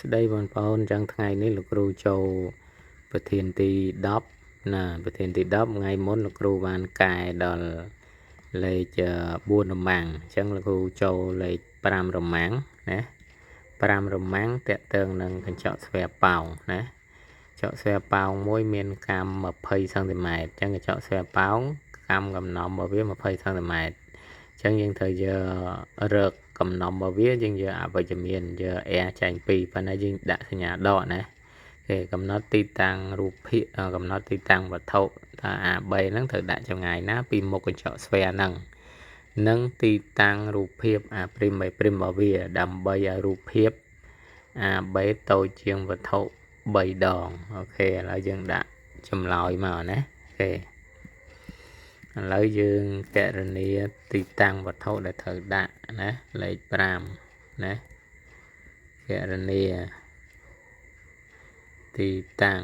ស្ដីបងប្អូនចឹងថ្ងៃនេះលោកគ្រូចូលប្រធានទី10ណាប្រធានទី10ថ្ងៃមុនលោកគ្រូបានកែដល់លេខ4រមាំងអញ្ចឹងលោកគ្រូចូលលេខ5រមាំងណា5រមាំងតាក់ទងនឹងកញ្ចក់ស្វែប៉ោងណាកញ្ចក់ស្វែប៉ោងមួយមានកាម20សង់ទីម៉ែត្រអញ្ចឹងកញ្ចក់ស្វែប៉ោងកាមកំណំរបស់វា20សង់ទីម៉ែត្រអញ្ចឹងយើងត្រូវយករកកំណំរបស់វាយើងយកអវិជ្ជមានយក r ចែក2ប៉ុន្តែយើងដាក់សញ្ញាដកណាគេកំណត់ទីតាំងរូបភាពកំណត់ទីតាំងវត្ថុថា A3 ហ្នឹងត្រូវដាក់ចម្ងាយណាពីមុខកញ្ចក់ស្វែហ្នឹងនិងទីតាំងរូបភាព A' របស់វាដើម្បីឲ្យរូបភាព A3 តូចជាងវត្ថុ3ដងអូខេឥឡូវយើងដាក់ចម្លើយមកណាអូខេឥឡូវយើងគណនាទីតាំងវត្ថុដែលត្រូវដាក់ណាលេខ5ណាគណនាទីតាំង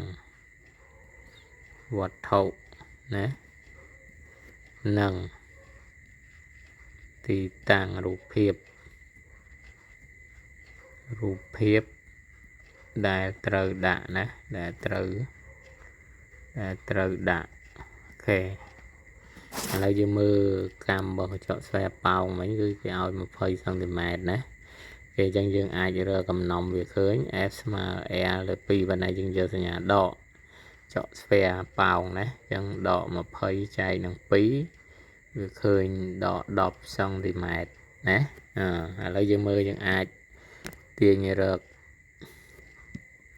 វត្ថុណានិងទីតាំងរូបភាពដែលត្រូវដាក់ណាដែលត្រូវដាក់អូខេឥឡូវយើងមើលកម្មរបស់កញ្ចក់ស្វែប៉ោងមិញគឺគេឲ្យ20សង់ទីម៉ែត្រណាគេអញ្ចឹងយើងអាចរកកំណំវាឃើញ f ស្មើ r លើ2ប៉ុន្តែយើងយកសញ្ញាដកកញ្ចក់ស្វែប៉ោងណាអញ្ចឹងដក20ចែកនឹង2វាឃើញដក10សង់ទីម៉ែត្រណាឥឡូវយើងមើលយើងអាចទាញរក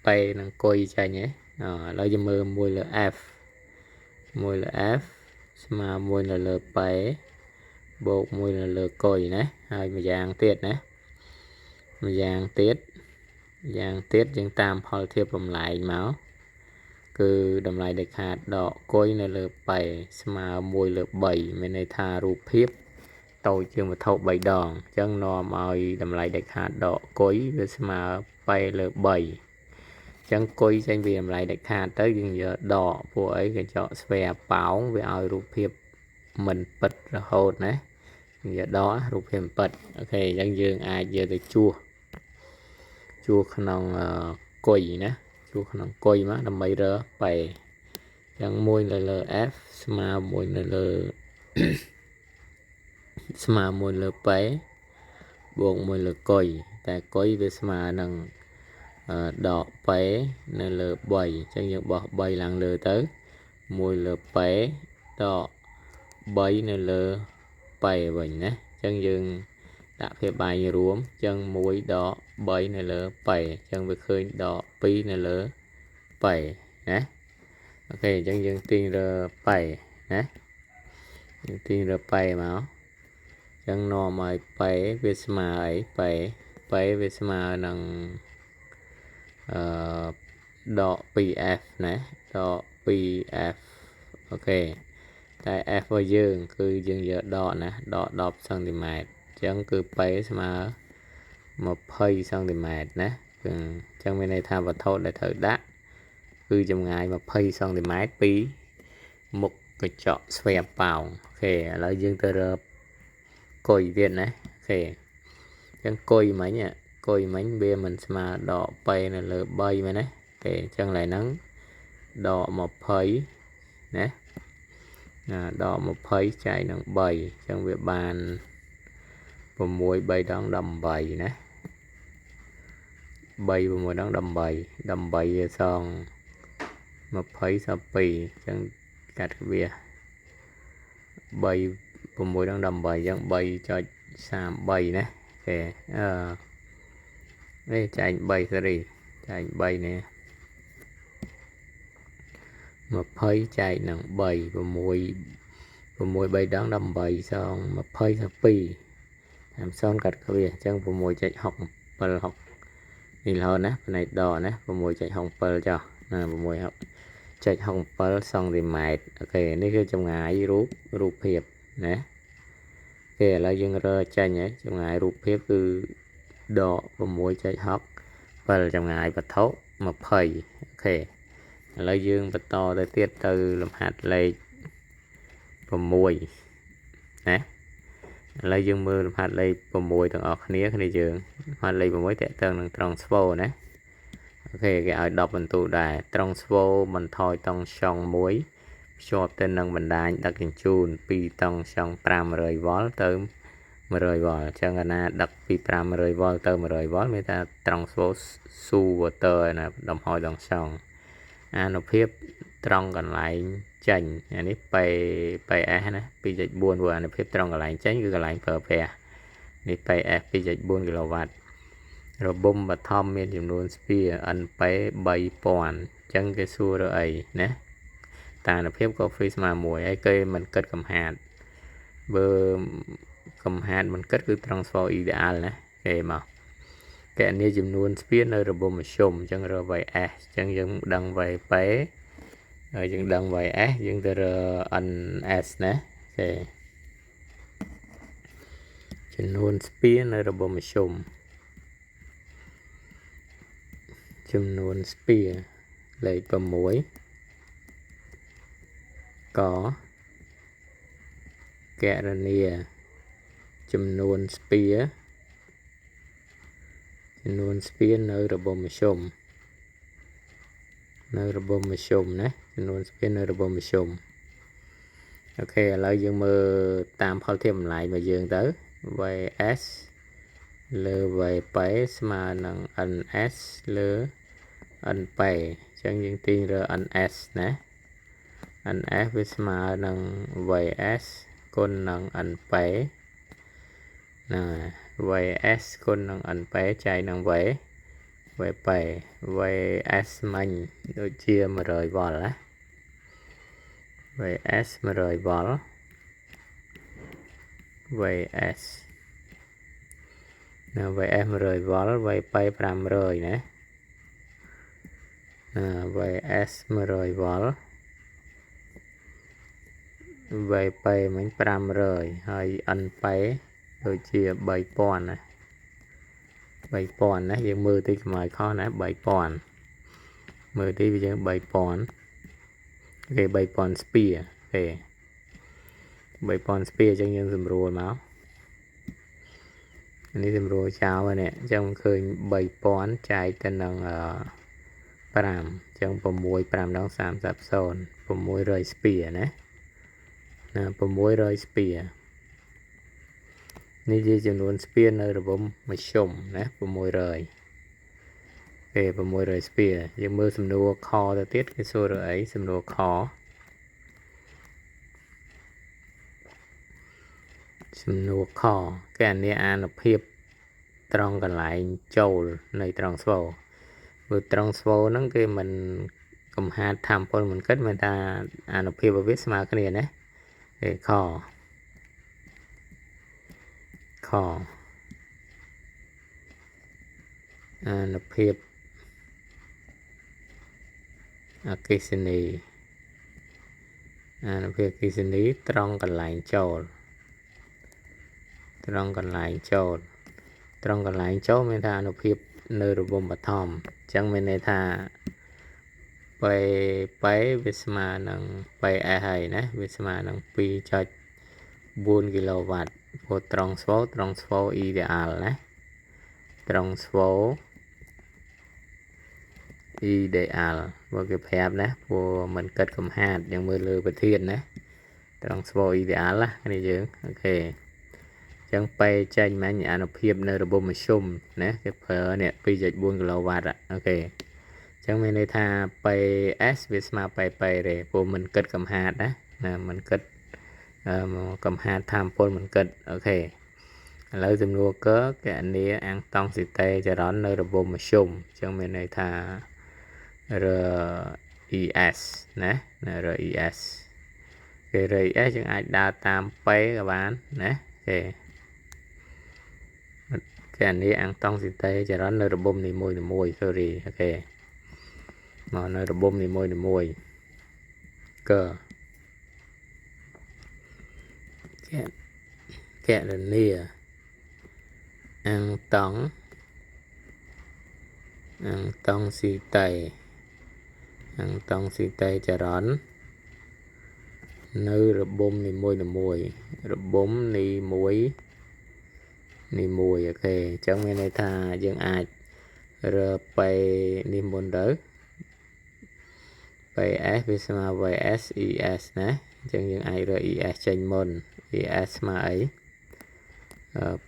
ប៉ែនឹងគុយចាញ់ហ៎ឥឡូវយើងមើលមួយលើ f ស្មើមួយនៅលើប៉ែបូកមួយនៅលើគុយណាហើយម្យ៉ាងទៀតណាម្យ៉ាងទៀតយើងតាមផលធៀបបំលែងមកគឺតម្លៃដែលខាតដកគុយនៅលើប៉ែស្មើ1លើ3មានន័យថារូបភាពតូចជាងវត្ថុ3ដងអញ្ចឹងនាំឲ្យតម្លៃដែលខាតដកគុយវាស្មើប៉ែលើ3អញ្ចឹងគុយចេញពីតម្លៃដែលខាតទៅយើងយកដកពួកអីកញ្ចក់ស្វែប៉ោងវាឲ្យរូបភាពមិនពិតរហូតណាយើងយកដករូបភាពមិនពិតអូខេអញ្ចឹងយើងអាចយកទៅជួសក្នុងគុយណាជួសក្នុងគុយមកដើម្បីរើប៉ែអញ្ចឹង1នៅលើ f ស្មើ1នៅលើប៉ែបូក1លើគុយតែគុយវាស្មើនឹងដកប៉ែនៅលើ3អញ្ចឹងយើងបោះ3ឡើងលើទៅ1លើប៉ែដក3នៅលើប៉ែវិញណាអញ្ចឹងយើងដាក់ភាពបាយរួមអញ្ចឹង1ដក3នៅលើប៉ែអញ្ចឹងវាឃើញដក2នៅលើប៉ែណាអូខេអញ្ចឹងយើងទាញរើប៉ែណាយើងទាញរើប៉ែមកអញ្ចឹងនាំឲ្យប៉ែវាស្មើអីប៉ែវាស្មើនឹងដក 2f ណាដក 2f អូខេតែ f របស់យើងគឺយើងយកដកណាដក10សង់ទីម៉ែត្រអញ្ចឹងគឺប៉ែស្មើ20សង់ទីម៉ែត្រណាអញ្ចឹងមានន័យថាវត្ថុដែលត្រូវដាក់គឺចម្ងាយ20សង់ទីម៉ែត្រពីមុខកញ្ចក់ស្វែប៉ោងអូខេឥឡូវយើងទៅរកគុយទៀតណាអូខេអញ្ចឹងគុយមិញវាមិនស្មើដកប៉ែនៅលើ3មែនទេអូខេអញ្ចឹងឡើយហ្នឹងដក20ណាដក20ចែកនឹង3អញ្ចឹងវាបាន6 3ដង18ណា3 6ដង18វាសង20សល់2អញ្ចឹងកាត់វា3 6ដង18អញ្ចឹង 3.33 ណាអូខេនេះចែក3សេរីចែក3នេះ20ចែកនឹង3 6 3ដង18សង20សល់2តាម0កាត់វាអញ្ចឹង 6.67 នេះរហូតណាផ្នែកដកណា 6.67 ចុះណា6.67 សង់ទីម៉ែត្រអូខេនេះគឺចម្ងាយរូបភាពណាគេឥឡូវយើងរើចេញហើយចម្ងាយរូបភាពគឺដក 6.67 ចម្ងាយវត្ថុ20អូខេឥឡូវយើងបន្តទៅទៀតទៅលំហាត់លេខ6ណាឥឡូវយើងមើលលំហាត់លេខ6ទាំងអស់គ្នាយើងលំហាត់លេខ6តេតើនឹងត្រង់ស្វូណា ok cái ai đọc bằng tụ đài trong số mình thôi tông song muối cho tên nâng bình đài đặc hình chun pi tông song 500V tới 10V chẳng hạn đặt pi 500V tới 10V người ta trong số su water nè đồng hồi đồng song nó phép trong còn lại chành này pay á nè pi dịch buồn vừa nó phép trong còn lại chánh cứ còn lại phở phè này pay á pi dịch buồn kW rồi bông và thom miềnចំនួន sphere อันไป3000ចឹងគេសួររកអីណាតានុភាពក៏ហ្វ្រីស្មើមួយហើយគេមិនគិតកំហាត់បើកំហាត់មិនគិតគឺ transfer ideal ណាគេមកកណនីចំនួន sphere នៅរបបមធ្យមចឹងរក y_s ចឹងយើងដឹង y_p ហើយយើងដឹង y_s យើងទៅរក ns ណាគេចំនួន sphere នៅរបបមធ្យមចំនួន sphere លេខ6កកណនីចំនួន sphere នៅរបបមធ្យមណាចំនួន sphere នៅរបបមធ្យមអូខេឥឡូវយើងមើលតាមផលធៀបតម្លៃរបស់យើងទៅ ys លើ vp ស្មើនឹង ns លើ np ចឹងយើងទាញរើ ns ណា ns វាស្មើនឹង ys គុណនឹង np ណា ys គុណនឹង np ចែកនឹង vp ys មិញដូចជា 100V ណា ys 100V ys ណា vs 100V vp 500ណាvs 100V vp មិញ500ហើយ np ដូចជា 3000ណា3000ណាយើងមើលទីកម្លាំងខុសណា3000មើលទីវាយើង3000គេ3000 sphere ទេ3000 sphere អញ្ចឹងយើងសម្រួលមកនេះសម្រួលចោលហើយនេះអញ្ចឹងឃើញ3000ចែកទៅនឹង5អញ្ចឹង6 5ដង 30 600 sphere ណា600 sphere នេះជាចំនួន sphere នៅរបបមធ្យមណា600គេ600 sphere យើងមើលសំណួរខទៅទៀតគេសួរអីសំណួរខកណនីអានុភាពត្រង់កន្លែងចូលនៃត្រង់ស្វូព្រោះត្រង់ស្វូហ្នឹងគេមិនកំហាត់ធម្មពលមិនគិតមិនថាអានុភាពវាស្មើគ្នាណាគេខអានុភាពអគ្គិសនីត្រង់កន្លែងចូលមានថាអានុភាពនៅរបបបឋមអញ្ចឹងមានន័យថាPវាស្មើនឹង PS ហើយណាវាស្មើនឹង 2.4kW ព្រោះត្រង់ស្វូ ideal ណាត្រង់ស្វូ ideal បើគេប្រាប់ណាព្រោះមិនគិតកំហាត់យើងមើលលើប្រធានណាត្រង់ស្វូ ideal ណានេះយើងអូខេចឹងពេចេញមិញអានុភាពនៅរបបមធ្យមណាគេប្រើនេះ 2.4kW អូខេចឹងមានន័យថា PS វាស្មើ PP ទេព្រោះមិនគិតកំហាត់ណាមិនគិតកំហាត់ធម្មពលមិនគិតអូខេឥឡូវសំណួរកណនីអាំងតង់ស៊ីតេចរន្តនៅរបបមធ្យមចឹងមានន័យថារ ES ណារ ES គេរ ES យើងអាចដើរតាម P ក៏បានណាគេកណនីអាំងតង់ស៊ីតេចរន្តនៅរបបនីមួយ sorry អូខេមកនៅរបបនីមួយកណនីអាំងតង់ស៊ីតេចរន្តនៅរបបនីមួយអូខេអញ្ចឹងមានន័យថាយើងអាច rồi bay đi môn tới bay s với sama với s is nè chẳng những ai rồi is trên môn is mà ấy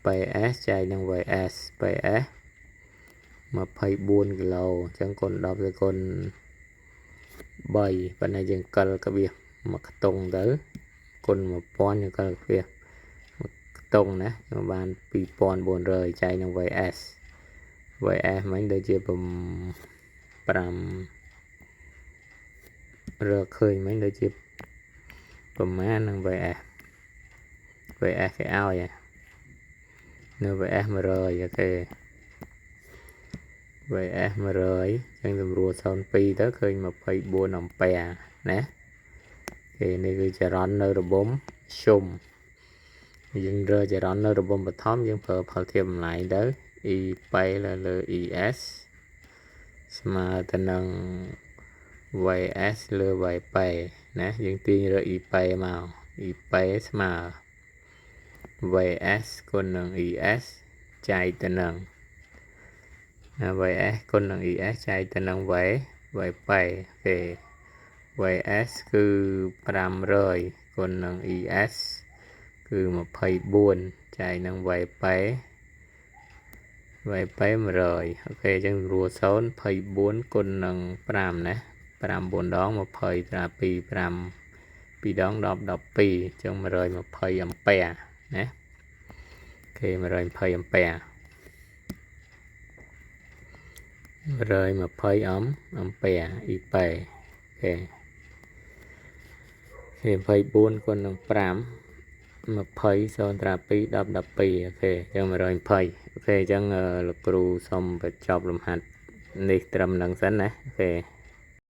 bay s chạy năng với s bay s mà phải buôn cái lầu chẳng còn đọc rồi còn bay và này dừng cần cái việc mà tung tới còn một pon như cái việc tung nè mà bạn bị pon buồn rời chạy năng với s mấy đôi chia bầm pram rồi khơi mấy đôi chia bầm má năng với cái ao vậy nơi với mà rời ok với mà rời chẳng dùng rùa son pi tới khơi mà phải buồn nằm bè nè thì này cứ chờ rón nơi rồi bấm xung dừng rơi chờ rón nơi rồi bấm bật thóm nhưng phải thêm lại đó y bay là is mà tên năng vậy s lơ vậy bay nè dừng tiên rồi y bay màu y bay mà vậy s con năng is chạy tên năng vậy s con năng is chạy tên năng vậy bay thì vậy s cứ pram rồi con năng is cứ một phẩy buồn chạy năng vậy bay mà rồi ok chẳng rùa xấu phẩy bốn con năng pram nè pram bốn đó một phẩy ra pi pram pi đón đọc pi chẳng mà rồi một phẩy ampere nè ok mà rồi phẩy ampere rồi một phẩy ampere ip ok thì phẩy bốn con năng pram mà phẩy son ra pi đọc pi ok chẳng mà rồi phẩy ok chẳng là cรูxong phải chọc làm hạt nít trầm nâng sẵn nè ok